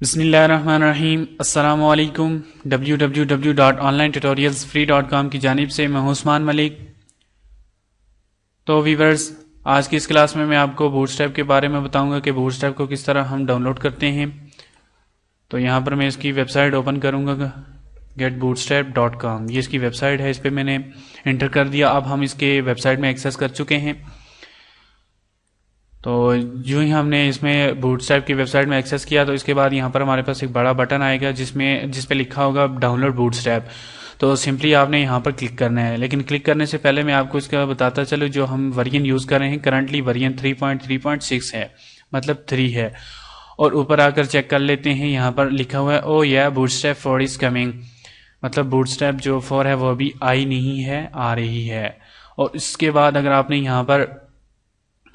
बिस्मिल्लाहिर्रहमानिर्रहीम। अस्सलामु अलैकुम। www.onlinetutorialsfree.com की जानिब से मैं उस्मान मलिक। तो वीवर्स, आज की इस क्लास में मैं आपको बूटस्ट्रैप के बारे में बताऊंगा कि बूटस्ट्रैप को किस तरह हम डाउनलोड करते हैं। तो यहाँ पर मैं इसकी वेबसाइट ओपन करूँगा, getbootstrap.com। ये इसकी वेबसाइट है, इस पर मैंने इंटर कर दिया। अब हम इसके वेबसाइट में एक्सेस कर चुके हैं। तो जो ही हमने इसमें बूटस्ट्रैप की वेबसाइट में एक्सेस किया तो इसके बाद यहाँ पर हमारे पास एक बड़ा बटन आएगा जिस पे लिखा होगा डाउनलोड बूटस्ट्रैप। तो सिंपली आपने यहाँ पर क्लिक करना है। लेकिन क्लिक करने से पहले मैं आपको इसका बताता चलूँ, जो हम वर्जन यूज़ कर रहे हैं करंटली वर्जन 3.3.6 है, मतलब 3 है। और ऊपर आकर चेक कर लेते हैं, यहाँ पर लिखा हुआ है ओ या बूटस्ट्रैप 4 इज कमिंग, मतलब बूटस्ट्रैप जो 4 है वो अभी आई नहीं है, आ रही है। और इसके बाद अगर आपने यहाँ पर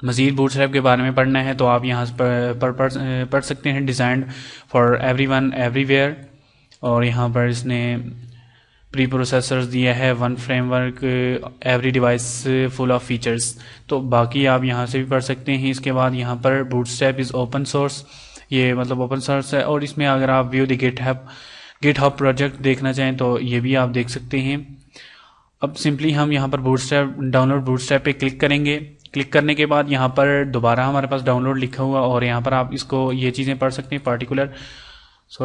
मज़ीद बूटस्ट्रैप के बारे में पढ़ना है तो आप यहाँ पर पढ़ सकते हैं, डिज़ाइंड फॉर एवरीवन एवरीवेयर। और यहाँ पर इसने प्री प्रोसेसर्स दिया है, one framework, every device full of features. तो बाकी आप यहाँ से भी पढ़ सकते हैं। इसके बाद यहाँ पर बूटस्ट्रैप इज़ ओपन सोर्स, ये मतलब ओपन सोर्स है। और इसमें अगर आप व्यू द गिटहब प्रोजेक्ट देखना चाहें तो ये भी आप देख सकते हैं। अब सिंपली हम यहाँ पर बूटस्ट्रैप डाउनलोड बूटस्ट्रैप पे क्लिक करेंगे। क्लिक करने के बाद यहाँ पर दोबारा हमारे पास डाउनलोड लिखा हुआ, और यहाँ पर आप इसको ये चीज़ें पढ़ सकते हैं,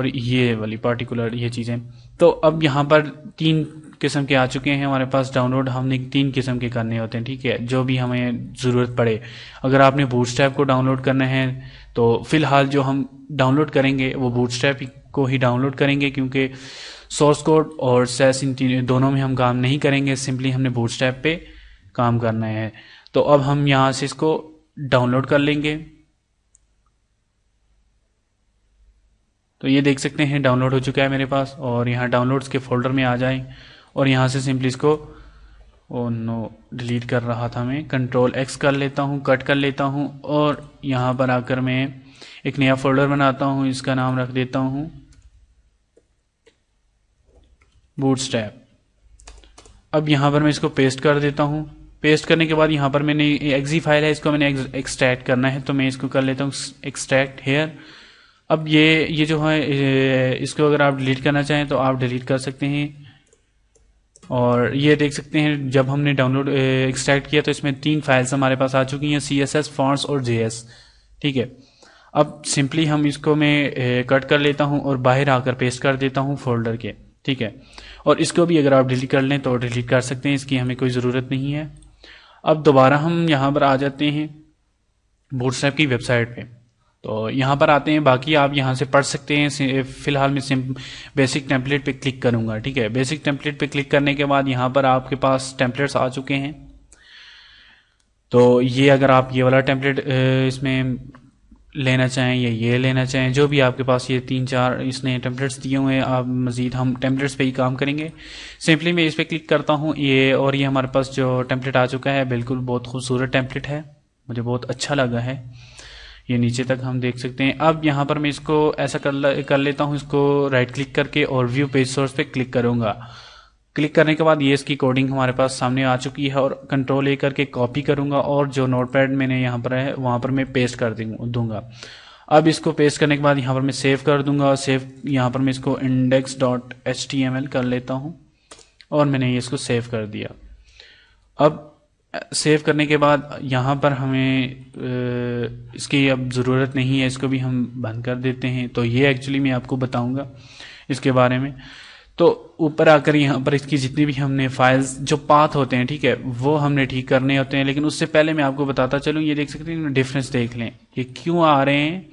ये वाली पार्टिकुलर ये चीज़ें। तो अब यहाँ पर 3 किस्म के आ चुके हैं हमारे पास डाउनलोड। हमने 3 किस्म के करने होते हैं, ठीक है, जो भी हमें ज़रूरत पड़े। अगर आपने बूटस्ट्रैप को डाउनलोड करना है तो फ़िलहाल जो हम डाउनलोड करेंगे वो बूटस्ट्रैप को ही डाउनलोड करेंगे, क्योंकि सोर्स कोड और सेस इन दोनों में हम काम नहीं करेंगे। सिंपली हमने बूटस्ट्रैप पे काम करना है। तो अब हम यहाँ से इसको डाउनलोड कर लेंगे। तो ये देख सकते हैं डाउनलोड हो चुका है मेरे पास। और यहाँ डाउनलोड्स के फोल्डर में आ जाएं और यहाँ से सिंपली इसको, ओ नो, डिलीट कर रहा था मैं, Ctrl+X कर लेता हूँ, कट कर लेता हूँ। और यहाँ पर आकर मैं एक नया फोल्डर बनाता हूँ, इसका नाम रख देता हूँ बूटस्ट्रैप। अब यहाँ पर मैं इसको पेस्ट कर देता हूँ। पेस्ट करने के बाद यहाँ पर मैंने एक्जी फाइल है, इसको मैंने एक्सट्रैक्ट करना है, तो मैं इसको कर लेता हूँ एक्सट्रैक्ट हेयर। अब ये जो है, इसको अगर आप डिलीट करना चाहें तो आप डिलीट कर सकते हैं। और ये देख सकते हैं जब हमने डाउनलोड एक्सट्रैक्ट किया तो इसमें 3 फाइल्स हमारे पास आ चुकी हैं, CSS, फॉन्ट्स और JS, ठीक है। अब सिंपली हम इसको मैं कट कर लेता हूँ और बाहर आकर पेस्ट कर देता हूँ फोल्डर के, ठीक है। और इसको भी अगर आप डिलीट कर लें तो डिलीट कर सकते हैं, इसकी हमें कोई ज़रूरत नहीं है। अब दोबारा हम यहाँ पर आ जाते हैं बूटस्ट्रैप की वेबसाइट पे। तो यहाँ पर आते हैं, बाकी आप यहाँ से पढ़ सकते हैं। फिलहाल मैं बेसिक टेम्पलेट पे क्लिक करूँगा, ठीक है। बेसिक टेम्पलेट पे क्लिक करने के बाद यहाँ पर आपके पास टेम्पलेट्स आ चुके हैं। तो ये अगर आप ये वाला टेम्पलेट इसमें लेना चाहें या ये लेना चाहें, जो भी आपके पास ये 3-4 इसने टेम्पलेट्स दिए हुए हैं, आप मज़ीद हम टेम्पलेट्स पे ही काम करेंगे। सिंपली मैं इस पर क्लिक करता हूँ ये, और ये हमारे पास जो टेम्पलेट आ चुका है, बिल्कुल बहुत खूबसूरत टेम्पलेट है, मुझे बहुत अच्छा लगा है। ये नीचे तक हम देख सकते हैं। अब यहाँ पर मैं इसको ऐसा कर लेता हूँ, इसको राइट क्लिक करके और व्यू पेज सोर्स पे क्लिक करूँगा। क्लिक करने के बाद ये इसकी कोडिंग हमारे पास सामने आ चुकी है, और Ctrl+A करके कॉपी करूँगा और जो नोटपैड मैंने यहाँ पर है वहाँ पर मैं पेस्ट कर दूँगा। अब इसको पेस्ट करने के बाद यहाँ पर मैं सेव कर दूँगा, और यहाँ पर मैं इसको index.html कर लेता हूँ और मैंने ये इसको सेव कर दिया। अब सेव करने के बाद यहाँ पर हमें इसकी अब ज़रूरत नहीं है, इसको भी हम बंद कर देते हैं। तो ये एक्चुअली मैं आपको बताऊँगा इसके बारे में। तो ऊपर आकर यहाँ पर इसकी जितनी भी हमने फाइल्स, जो पाथ होते हैं, ठीक है, वो हमने ठीक करने होते हैं। लेकिन उससे पहले मैं आपको बताता चलूँ, ये देख सकते हैं डिफरेंस, देख लें ये क्यों आ रहे हैं,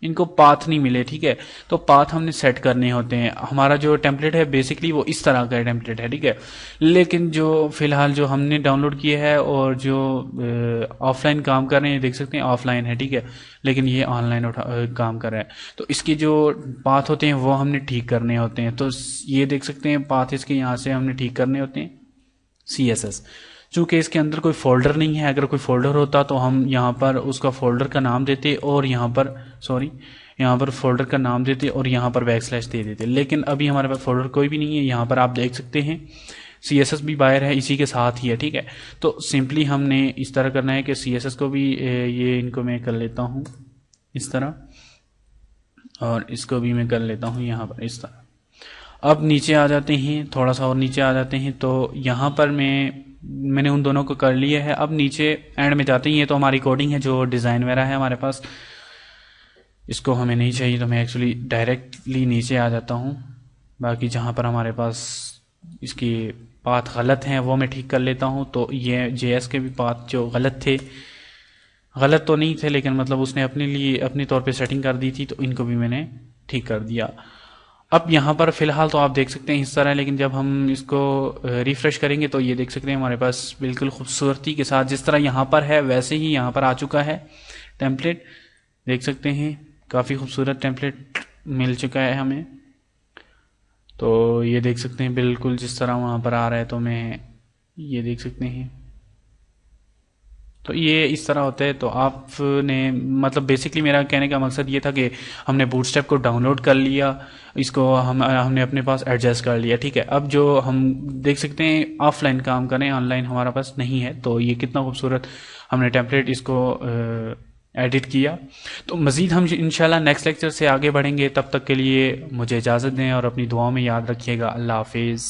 इनको पाथ नहीं मिले, ठीक है। तो पाथ हमने सेट करने होते हैं। हमारा जो टेम्पलेट है बेसिकली वो इस तरह का टेम्पलेट है, ठीक है। लेकिन जो फिलहाल जो हमने डाउनलोड किया है और जो ऑफलाइन काम कर रहे हैं, देख सकते हैं ऑफलाइन है, ठीक है, लेकिन ये ऑनलाइन काम कर रहा है। तो इसके जो पाथ होते हैं वो हमने ठीक करने होते हैं। तो ये देख सकते हैं पाथ इसके यहाँ से हमने ठीक करने होते हैं CSS। चूँकि इसके अंदर कोई फोल्डर नहीं है, अगर कोई फोल्डर होता तो हम यहाँ पर उसका फोल्डर का नाम देते और यहाँ पर फोल्डर का नाम देते और यहाँ पर बैकस्लैश दे देते। लेकिन अभी हमारे पास फोल्डर कोई भी नहीं है। यहाँ पर आप देख सकते हैं CSS भी बाहर है, इसी के साथ ही है, ठीक है। तो सिंपली हमने इस तरह करना है कि CSS को भी इनको मैं कर लेता हूँ इस तरह। और इसको भी मैं कर लेता हूँ यहाँ पर इस तरह। अब नीचे आ जाते हैं, थोड़ा सा और नीचे आ जाते हैं, तो यहाँ पर मैंने उन दोनों को कर लिया है। अब नीचे एंड में जाते हैं, ये तो हमारी कोडिंग है जो डिज़ाइन वगैरह है हमारे पास, इसको हमें नहीं चाहिए, तो मैं एक्चुअली डायरेक्टली नीचे आ जाता हूँ। बाकी जहाँ पर हमारे पास इसकी पाथ गलत हैं वो मैं ठीक कर लेता हूँ। तो ये जेएस के भी पाथ जो गलत थे, गलत तो नहीं थे लेकिन मतलब उसने अपने लिए अपने तौर पे सेटिंग कर दी थी, तो इनको भी मैंने ठीक कर दिया। अब यहाँ पर फिलहाल तो आप देख सकते हैं इस तरह, लेकिन जब हम इसको रिफ्रेश करेंगे तो ये देख सकते हैं हमारे पास बिल्कुल खूबसूरती के साथ जिस तरह यहाँ पर है वैसे ही यहाँ पर आ चुका है टेम्पलेट। देख सकते हैं काफ़ी खूबसूरत टेम्पलेट मिल चुका है हमें। तो ये देख सकते हैं बिल्कुल जिस तरह वहाँ पर आ रहा है, तो मैं ये देख सकते हैं, तो ये इस तरह होता है। तो आपने मतलब बेसिकली मेरा कहने का मकसद ये था कि हमने बूटस्ट्रैप को डाउनलोड कर लिया, इसको हमने अपने पास एडजस्ट कर लिया, ठीक है। अब जो हम देख सकते हैं ऑफलाइन काम करें, ऑनलाइन हमारा पास नहीं है, तो ये कितना खूबसूरत हमने टेम्पलेट इसको एडिट किया। तो मज़ीद हम इंशाल्लाह नेक्स्ट लेक्चर से आगे बढ़ेंगे, तब तक के लिए मुझे इजाज़त दें और अपनी दुआओं में याद रखिएगा। अल्लाह हाफिज़।